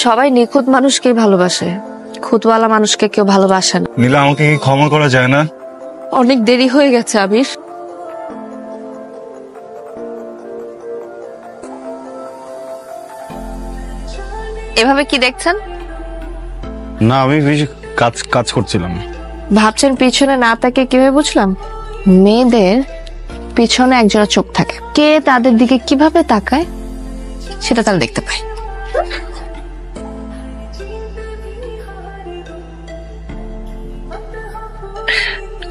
সবাই নিখুঁত মানুষকেই ভালোবাসে, খুঁতওয়ালা মানুষকে কেউ ভালোবাসে না। নীলা, আমাকে কি ক্ষমা করা যায় না? অনেক দেরি হয়ে গেছে আবির। এভাবে কি দেখছেন? না, আমি কাজ কাজ করছিলাম। ভাবছেন পিছনে না তাকে কিভাবে বুঝলাম? মেয়েদের পিছনে একজোড়া চোখ থাকে, কে তাদের দিকে কিভাবে তাকায় সেটা তারা দেখতে পায়।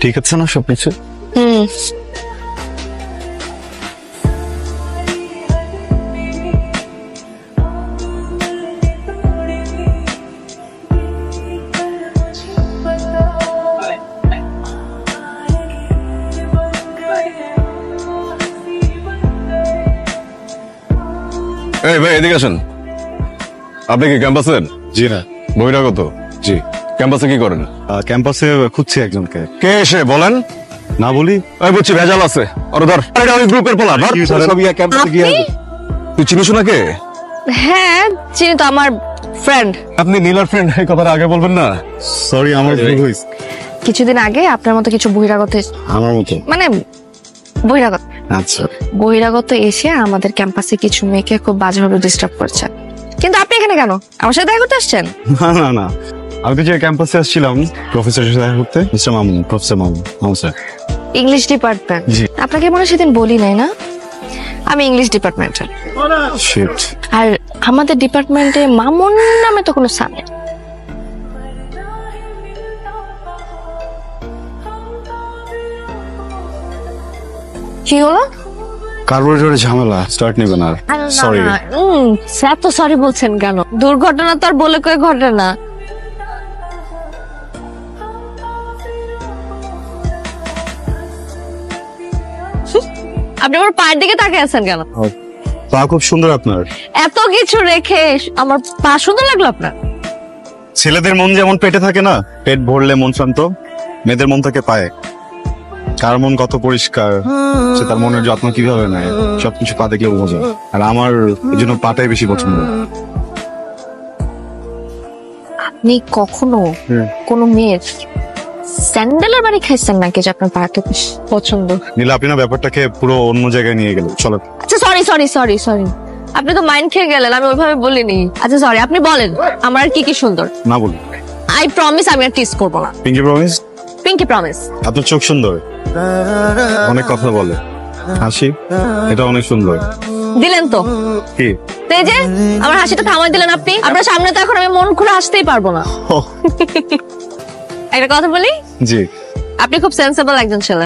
ঠিক আছে না সবকিছু? এই ভাই, এদিকে আসেন। আপনি কি ক্যাম্পাসের? জি না। বহিরাগত? জি। ক্যাম্পাসে কি করেন? ক্যাম্পাসে খুঁজছি একজনকে। কে এসে বলেন? না বলি? এই বুঝছি ভেজাল আছে। ওরে ধর, এটা ওই গ্রুপের পোলা। ধর সবই ক্যাম্পাসে গিয়ে। তুই চিনিস নাকি? হ্যাঁ চিনি তো, আমার ফ্রেন্ড। আপনি নীলার ফ্রেন্ড, এই কথাটা আগে বলবেন না? সরি, আমার ভুল হয়েছে। কিছুদিন আগে আপনার মতো কিছু বহিরাগত আমার মতো? মানে বহিরাগত। আচ্ছা। বহিরাগত এসে আমাদের ক্যাম্পাসে কিছু মেয়েকে খুব বাজেভাবে ডিস্টার্ব করছে। কিন্তু আপনি এখানে কেন? আমার সাথে দেখা করতে আসছেন? না না না, আমি তো যে ক্যাম্পাসে আসছিলাম প্রফেসরের সাথে দেখা করতে। Mister Mamun, professor Mamun. Mamun sir. English department? জি। আপনাকে মনে হয় সেদিন বলি নাই না, আমি ইংলিশ ডিপার্টমেন্টের। শিট। আর আমাদের ডিপার্টমেন্টে মামুন নামে তো কোনো স্যার নেই। কি হলো? কার্বোরেটরে ঝামেলা, স্টার্ট নেবেন আর। সরি। স্যার তো সরি বলছেন কেন? দুর্ঘটনা তো আর বলে কয়ে ঘটে না। আপনি আমার পায়ের দিকে তাকিয়ে আছেন কেন? পা খুব সুন্দর আপনার। এত কিছু রেখে আমার পা সুন্দর লাগলো আপনার? ছেলেদের মন যেমন পেটে থাকে না, পেট ভরলে মন শান্ত, মেয়েদের মন থাকে পায়ে। কার মন কত পরিষ্কার, সে তার মনের যত্ন কিভাবে নেয়, সবকিছু পা দেখলে বোঝা যায়। আর আমার এই জন্য পাটাই বেশি পছন্দ। আপনি কখনো কোনো মেয়ের স্যান্ডেলের বাড়ি খাইছেন নাকি যে আপনার পাকে পছন্দ? নীলা, আপনি না ব্যাপারটাকে পুরো অন্য জায়গায় নিয়ে গেল। চলো। আচ্ছা সরি সরি সরি সরি, আপনি তো মাইন্ড খেয়ে গেলেন, আমি ওইভাবে বলিনি। আচ্ছা সরি, আপনি বলেন আমার আর কি কি সুন্দর। না বলি। আই প্রমিস আমি আর টিস করবো না। Pinky promise? Pinky promise. আপনার চোখ সুন্দর, অনেক কথা বলে, হাসি, এটা অনেক সুন্দর। দিলেন তো কি? তো এই যে আমার হাসিটা থামাই দিলেন আপনি। আপনার সামনে তো এখন আমি মন খুলে হাসতেই পারবো না। একটা কথা বলি, জি। আপনি খুব সেন্সেবল একজন ছেলে।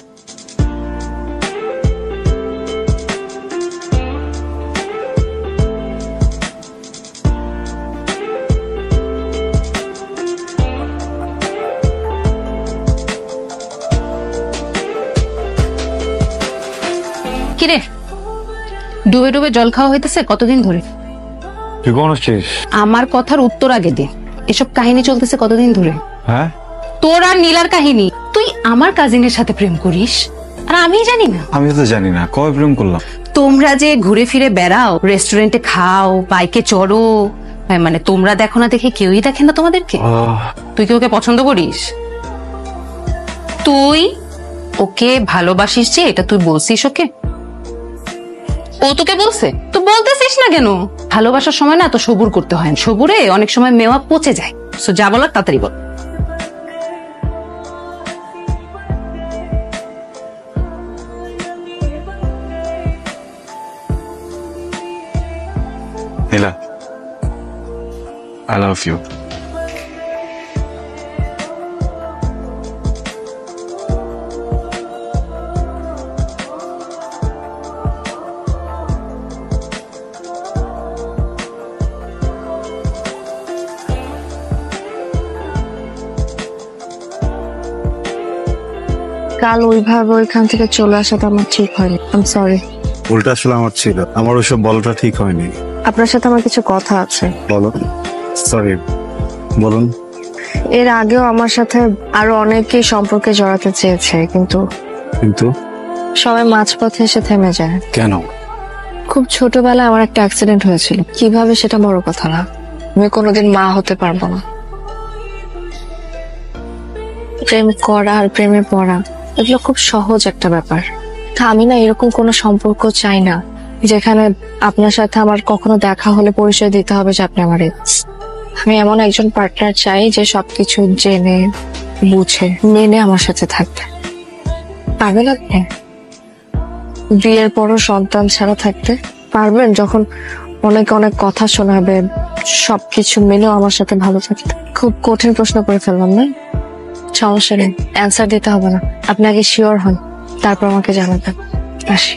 কিরে, ডুবে ডুবে জল খাওয়া হইতেছে কতদিন ধরে? তুই কোন আসছিস? আমার কথার উত্তর আগে দে। এসব কাহিনী চলতেছে কতদিন ধরে? হ্যাঁ, তোর আর নীলার কাহিনী। তুই আমার কাজিনের সাথে প্রেম করিস আর আমি জানি না? আমি তো জানি না, কবে প্রেম করলাম? তোমরা যে ঘুরে ফিরে বেড়াও, রেস্টুরেন্টে খাও, বাইকে চড়ো, মানে তোমরা দেখো না দেখে কেউই দেখে না তোমাদেরকে। তুই কি ওকে পছন্দ করিস? তুই ওকে ভালোবাসিস যে এটা তুই বলছিস ওকে? ও তোকে বলছে? তুই বলতেছিস না কেন? ভালোবাসার সময় না তো সবুর করতে হয়, সবুরে অনেক সময় মেওয়া পচে যায়। সো যা বলার তাড়াতাড়ি বল। নীলা, I love you. কাল ওইভাবে ওইখান থেকে চলে আসাটা আমার ঠিক হয়নি। I am sorry. উল্টা আসলে আমার ছিল, আমার ওইসব বলাটা ঠিক হয়নি। আপনার সাথে আমার কিছু কথা আছে। বলো। সরি, বলুন। এর আগেও আমার সাথে আরো অনেকেই সম্পর্কে জড়াতে চেয়েছে, কিন্তু কিন্তু সবাই মাঝপথে এসে থেমে যায়। কেন? খুব ছোটবেলায় আমার একটা অ্যাক্সিডেন্ট হয়েছিল, কিভাবে সেটা বড় কথা না, আমি কোনোদিন মা হতে পারবো না। প্রেম করা আর প্রেমে পড়া এগুলো খুব সহজ একটা ব্যাপার। আমি না এরকম কোনো সম্পর্ক চাই না যেখানে আপনার সাথে আমার কখনো দেখা হলে পরিচয় দিতে হবে যে আপনি আমার ex। আমি এমন একজন পার্টনার চাই যে সবকিছু জেনে বুঝে মেনে আমার সাথে থাকবে। পারবেন আপনি বিয়ের পরও সন্তান ছাড়া থাকতে পারবেন? যখন অনেক অনেক কথা শোনাবে সবকিছু মেনেও আমার সাথে ভালো থাকতে? খুব কঠিন প্রশ্ন করে ফেললাম না? সমস্যা নেই, অ্যান্সার দিতে হবে না। আপনি আগে শিওর হন, তারপর আমাকে জানাবেন। আসি।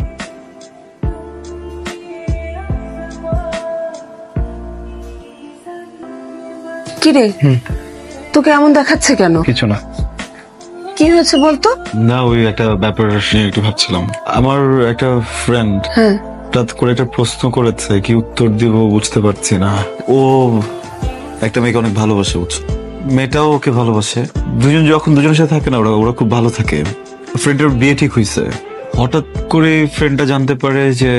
কিরে, তোকে এমন দেখাচ্ছে কেন? কিছু না। কি হয়েছে বলতো? না, ওই একটা ব্যাপার নিয়ে একটু ভাবছিলাম। আমার একটা ফ্রেন্ড হ্যাঁ, হঠাৎ করে একটা প্রশ্ন করেছে, কি উত্তর দিব বুঝতে পারছি না। ও একটা মেয়েকে অনেক ভালোবাসে, বুঝছো? মেয়েটাও ওকে ভালোবাসে। দুজন যখন দুজনের সাথে থাকে না, ওরা ওরা খুব ভালো থাকে। ফ্রেন্ডের বিয়ে ঠিক হয়েছে। হঠাৎ করে ফ্রেন্ডটা জানতে পারে যে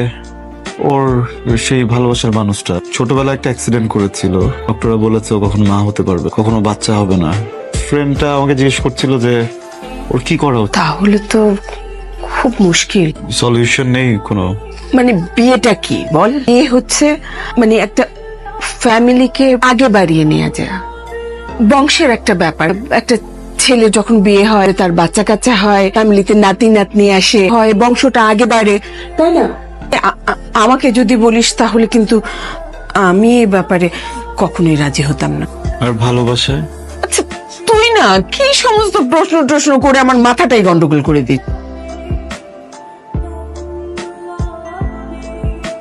ওর সেই ভালোবাসার মানুষটা ছোটবেলায় একটা অ্যাক্সিডেন্ট করেছিল। ডক্টররা বলেছে ও কখনো মা হতে পারবে, কখনো বাচ্চা হবে না। ফ্রেন্ডটা আমাকে জিজ্ঞেস করছিল যে ওর কি করা উচিত। তাহলে তো খুব মুশকিল। সলিউশন নেই কোনো। মানে বিয়েটা কি বল? বিয়ে হচ্ছে মানে একটা ফ্যামিলিকে আগে বাড়িয়ে নিয়ে যায়, বংশের একটা ব্যাপার। একটা ছেলে যখন বিয়ে হয়, তার বাচ্চা কাচ্চা হয়, ফ্যামিলিতে নাতি নাতনি আসে, হয় বংশটা আগে বাড়ে, তাই না? আমাকে যদি বলিস তাহলে কিন্তু আমি এই ব্যাপারে কখনোই রাজি হতাম না। আর ভালোবাসায় আচ্ছা, তুই না কি সমস্ত প্রশ্ন করে আমার মাথাটাই গন্ডগোল করে দিস।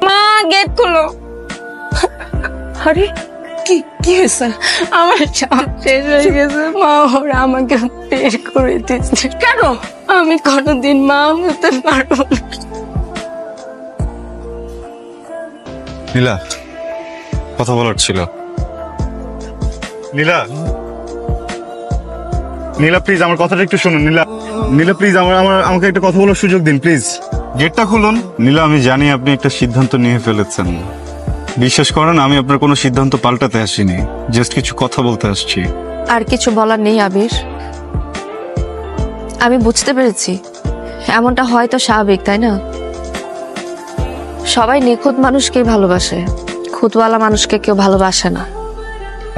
মা, গেট খুলো। আরে কি কি হয়েছে? আমার সব শেষ হয়ে গেছে মা, ওরা আমাকে বের করে দিচ্ছে। কেন? আমি কোনোদিন মা হতে পারবো না। নীলা, কথা বলার ছিল। নীলা, নীলা প্লিজ আমার কথাটা একটু শুনুন। নীলা, নীলা প্লিজ আমাকে একটা কথা বলার সুযোগ দিন প্লিজ। গেটটা খুলুন। নীলা, আমি জানি আপনি একটা সিদ্ধান্ত নিয়ে ফেলেছেন। বিশ্বাস করেন, আমি আপনার কোনো সিদ্ধান্ত পাল্টাতে আসিনি, জাস্ট কিছু কথা বলতে আসছি। আর কিছু বলার নেই আবির। আমি বুঝতে পেরেছি এমনটা হয়তো স্বাভাবিক, তাই না? সবাই নিখুঁত মানুষকেই ভালোবাসে, খুঁতওয়ালা মানুষকে কেউ ভালোবাসে না।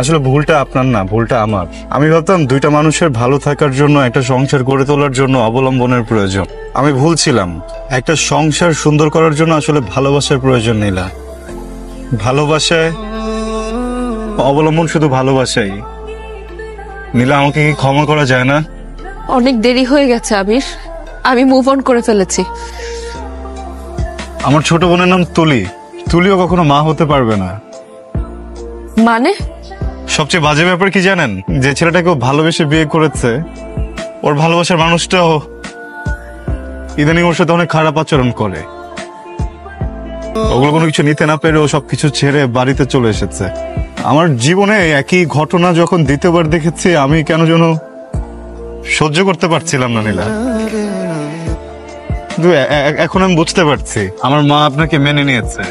আসলে ভুলটা আপনার না, ভুলটা আমার। আমি ভাবতাম দুইটা মানুষের ভালো থাকার জন্য, একটা সংসার গড়ে তোলার জন্য অবলম্বনের প্রয়োজন। আমি ভুল ছিলাম। একটা সংসার সুন্দর করার জন্য আসলে ভালোবাসার প্রয়োজন নেই। ভালোবাসায় অবলম্বন শুধু ভালোবাসাই। নীলা, আমাকে কি ক্ষমা করা যায় না? অনেক দেরি হয়ে গেছে আবির, আমি মুভ অন করে ফেলেছি। আমার ছোট বোনের নাম তুলি। তুলিও কখনো মা হতে পারবে না। মানে? সবচেয়ে বাজে ব্যাপার কি জানেন? যে ছেলেটাকে ও ভালোবেসে বিয়ে করেছে, ওর ভালোবাসার মানুষটাও ইদানিং ওর সাথে অনেক খারাপ আচরণ করে। ওগুলো কোনো কিছু নিতে না পেরে ও সবকিছু ছেড়ে বাড়িতে চলে এসেছে। আমার জীবনে একই ঘটনা যখন দ্বিতীয়বার দেখেছি, আমি কেন যেন সহ্য করতে পারছিলাম না নীলা। কিন্তু এখন আমি বুঝতে পারছি আমার মা আপনাকে মেনে নিয়েছে।